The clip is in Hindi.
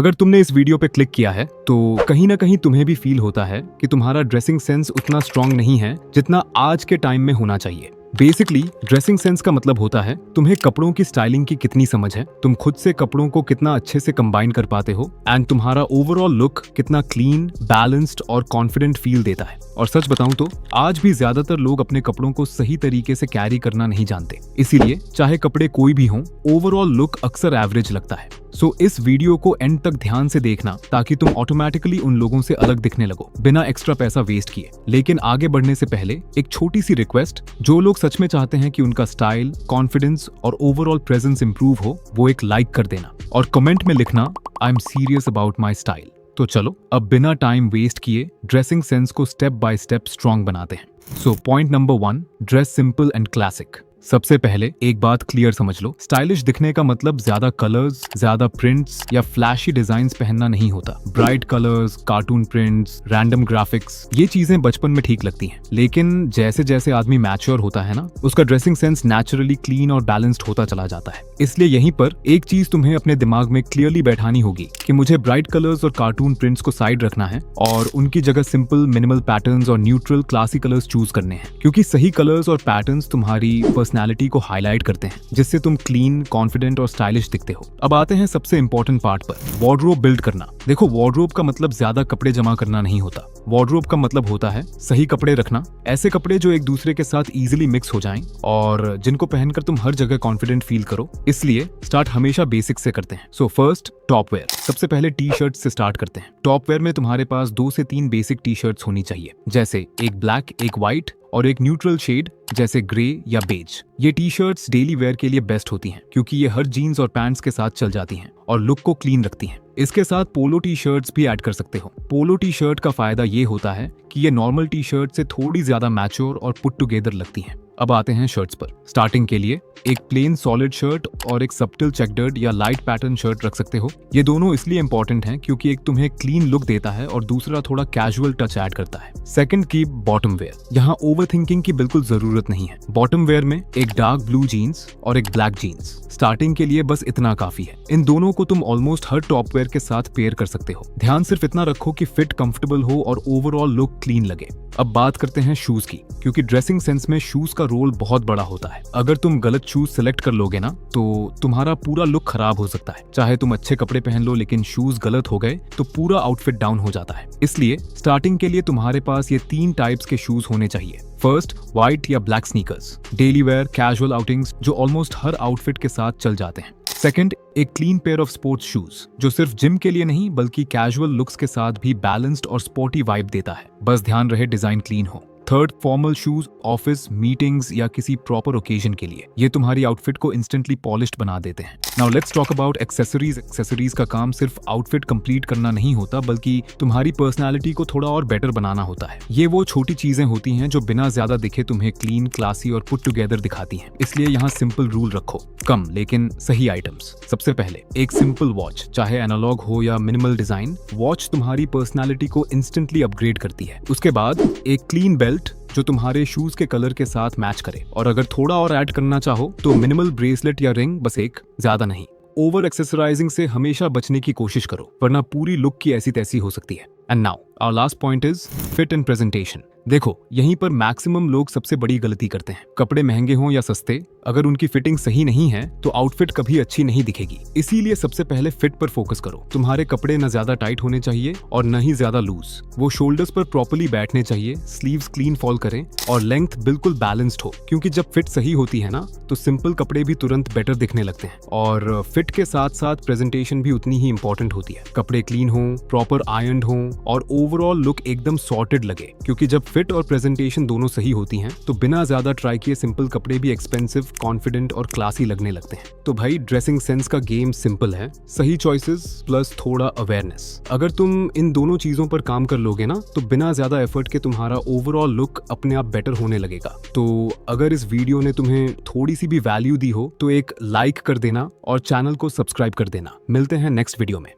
अगर तुमने इस वीडियो पे क्लिक किया है तो कहीं ना कहीं तुम्हें भी फील होता है कि तुम्हारा ड्रेसिंग सेंस उतना स्ट्रांग नहीं है जितना आज के टाइम में होना चाहिए। बेसिकली ड्रेसिंग सेंस का मतलब होता है तुम्हें कपड़ों की स्टाइलिंग की कितनी समझ है, तुम खुद से कपड़ों को कितना अच्छे से कंबाइन कर पाते हो एंड तुम्हारा ओवरऑल लुक कितना क्लीन, बैलेंस्ड और कॉन्फिडेंट फील देता है। और सच बताऊं तो आज भी ज्यादातर लोग अपने कपड़ों को सही तरीके से कैरी करना नहीं जानते, इसीलिए चाहे कपड़े कोई भी हों, ओवरऑल लुक अक्सर एवरेज लगता है। सो इस वीडियो को एंड तक ध्यान से देखना ताकि तुम ऑटोमेटिकली उन लोगों से अलग दिखने लगो बिना एक्स्ट्रा पैसा वेस्ट किए। लेकिन आगे बढ़ने से पहले एक छोटी सी रिक्वेस्ट, जो लोग सच में चाहते हैं कि उनका स्टाइल, कॉन्फिडेंस और ओवरऑल प्रेजेंस इंप्रूव हो, वो एक लाइक कर देना और कमेंट में लिखना I am serious about my style. तो चलो अब बिना टाइम वेस्ट किए ड्रेसिंग सेंस को स्टेप बाय स्टेप स्ट्रॉन्ग बनाते हैं। So point number 1, dress simple and classic. सबसे पहले एक बात क्लियर समझ लो, स्टाइलिश दिखने का मतलब ज्यादा कलर्स, ज्यादा प्रिंट्स या फ्लैशी डिजाइन्स पहनना नहीं होता। Bright colours, cartoon prints, random graphics, ये चीजें बचपन में ठीक लगती हैं, लेकिन जैसे जैसे आदमी मैच्योर होता है ना, उसका ड्रेसिंग सेंस नेचुरली क्लीन और बैलेंस्ड होता चला जाता है। इसलिए यहीं पर एक चीज तुम्हें अपने दिमाग में क्लियरली बैठानी होगी कि मुझे ब्राइट कलर्स और कार्टून प्रिंट्स को साइड रखना है और उनकी जगह सिंपल, मिनिमल पैटर्न्स और न्यूट्रल, क्लासी कलर्स चूज करने हैं, क्योंकि सही कलर्स और पैटर्न्स तुम्हारी पर्सनैलिटी को हाईलाइट करते हैं, जिससे तुम क्लीन, कॉन्फिडेंट और स्टाइलिश दिखते हो। अब आते हैं सबसे इंपॉर्टेंट पार्ट पर, वार्डरोब बिल्ड करना। देखो, वार्डरोब का मतलब ज्यादा कपड़े जमा करना नहीं होता। वार्डरोब का मतलब होता है सही कपड़े रखना, ऐसे कपड़े जो एक दूसरे के साथ इजीली मिक्स हो जाएं और जिनको पहनकर तुम हर जगह कॉन्फिडेंट फील करो। इसलिए स्टार्ट हमेशा बेसिक से करते हैं। So first, top wear. सबसे पहले टी शर्ट से स्टार्ट करते हैं। टॉप वेयर में तुम्हारे पास 2 से 3 बेसिक टी शर्ट्स होनी चाहिए, जैसे एक ब्लैक, एक व्हाइट और एक न्यूट्रल शेड जैसे ग्रे या बेज। ये टी शर्ट्स डेली वेयर के लिए बेस्ट होती हैं, क्योंकि ये हर जीन्स और पैंट्स के साथ चल जाती हैं और लुक को क्लीन रखती हैं। इसके साथ पोलो टी शर्ट्स भी ऐड कर सकते हो। पोलो टी शर्ट का फायदा ये होता है कि ये नॉर्मल टी शर्ट से थोड़ी ज्यादा मैच्योर और पुट टुगेदर लगती हैं। अब आते हैं शर्ट्स पर। स्टार्टिंग के लिए एक प्लेन सॉलिड शर्ट और एक सब्टल चेकडर्ड या लाइट पैटर्न शर्ट रख सकते हो। ये दोनों इसलिए इंपॉर्टेंट हैं क्योंकि एक तुम्हें क्लीन लुक देता है और दूसरा थोड़ा कैजुअल टच ऐड करता है। सेकंड की बॉटम वेयर। यहाँ ओवर थिंकिंग की बिल्कुल जरूरत नहीं है। बॉटम वेयर में एक डार्क ब्लू जीन्स और एक ब्लैक जीन्स। स्टार्टिंग के लिए बस इतना काफी है। इन दोनों को तुम ऑलमोस्ट हर टॉप वेयर के साथ पेयर कर सकते हो। ध्यान सिर्फ इतना रखो कि फिट कंफर्टेबल हो और ओवरऑल लुक क्लीन लगे। अब बात करते हैं शूज की, क्योंकि ड्रेसिंग सेंस में शूज का रोल बहुत बड़ा होता है। अगर तुम गलत शूज सिलेक्ट कर लोगे ना, तो तुम्हारा पूरा लुक खराब हो सकता है। चाहे तुम अच्छे कपड़े पहन लो, लेकिन शूज गलत हो गए तो पूरा आउटफिट डाउन हो जाता है। इसलिए स्टार्टिंग के लिए तुम्हारे पास ये 3 टाइप्स के शूज होने चाहिए। फर्स्ट, व्हाइट या black sneakers, daily wear, casual outings, जो ऑलमोस्ट हर आउटफिट के साथ चल जाते हैं। सेकंड, एक clean pair of sports shoes, जो सिर्फ जिम के लिए नहीं बल्कि कैजुअल लुक्स के साथ भी बैलेंस्ड और स्पोर्टी वाइब देता है, बस ध्यान रहे डिजाइन क्लीन हो। Third, formal shoes, office, meetings या किसी प्रॉपर ओकेजन के लिए। ये तुम्हारी आउटफिट को इंस्टेंटली पॉलिश्ड बना देते हैं। Now let's talk about accessories. Accessories का काम सिर्फ आउटफिट कंप्लीट करना नहीं होता, बल्कि तुम्हारी पर्सनालिटी को थोड़ा और बेटर बनाना होता है। ये वो छोटी चीजें होती हैं जो बिना ज्यादा दिखे तुम्हें क्लीन, क्लासी और पुट टुगेदर दिखाती हैं। इसलिए यहाँ सिंपल रूल रखो, कम लेकिन सही आइटम्स। सबसे पहले एक सिंपल वॉच, चाहे एनालॉग हो या मिनिमल डिजाइन, वॉच तुम्हारी पर्सनालिटी को इंस्टेंटली अपग्रेड करती है। उसके बाद एक क्लीन बेल्ट जो तुम्हारे शूज के कलर के साथ मैच करे, और अगर थोड़ा और ऐड करना चाहो तो मिनिमल ब्रेसलेट या रिंग, बस एक, ज्यादा नहीं। ओवर एक्सेसराइजिंग से हमेशा बचने की कोशिश करो, वरना पूरी लुक की ऐसी तैसी हो सकती है। And now our last point is fit and presentation. देखो, यहीं पर मैक्सिमम लोग सबसे बड़ी गलती करते हैं। कपड़े महंगे हों या सस्ते, अगर उनकी फिटिंग सही नहीं है तो आउटफिट कभी अच्छी नहीं दिखेगी। इसीलिए सबसे पहले फिट पर फोकस करो। तुम्हारे कपड़े न ज्यादा टाइट होने चाहिए और न ही ज्यादा लूज। वो शोल्डर्स पर प्रॉपर्ली बैठने चाहिए, स्लीव्स क्लीन फॉल करें और लेंथ बिल्कुल बैलेंस्ड हो, क्योंकि जब फिट सही होती है ना, तो सिंपल कपड़े भी तुरंत बेटर दिखने लगते हैं। और फिट के साथ साथ प्रेजेंटेशन भी उतनी ही इंपॉर्टेंट होती है। कपड़े क्लीन हो, प्रॉपर आयरन्ड हो और ओवरऑल लुक एकदम सॉर्टेड लगे, क्योंकि जब फिट और प्रेजेंटेशन दोनों सही होती हैं तो बिना ज्यादा ट्राई किए सिंपल कपड़े भी एक्सपेंसिव, कॉन्फिडेंट और क्लासी लगने लगते हैं। तो भाई, ड्रेसिंग सेंस का गेम सिंपल है, सही चॉइसेस प्लस थोड़ा अवेयरनेस। अगर तुम इन दोनों चीजों पर काम कर लोगे ना, तो बिना ज्यादा एफर्ट के तुम्हारा ओवरऑल लुक अपने आप बेटर होने लगेगा। तो अगर इस वीडियो ने तुम्हें थोड़ी सी भी वैल्यू दी हो तो एक लाइक कर देना और चैनल को सब्सक्राइब कर देना। मिलते हैं नेक्स्ट वीडियो में।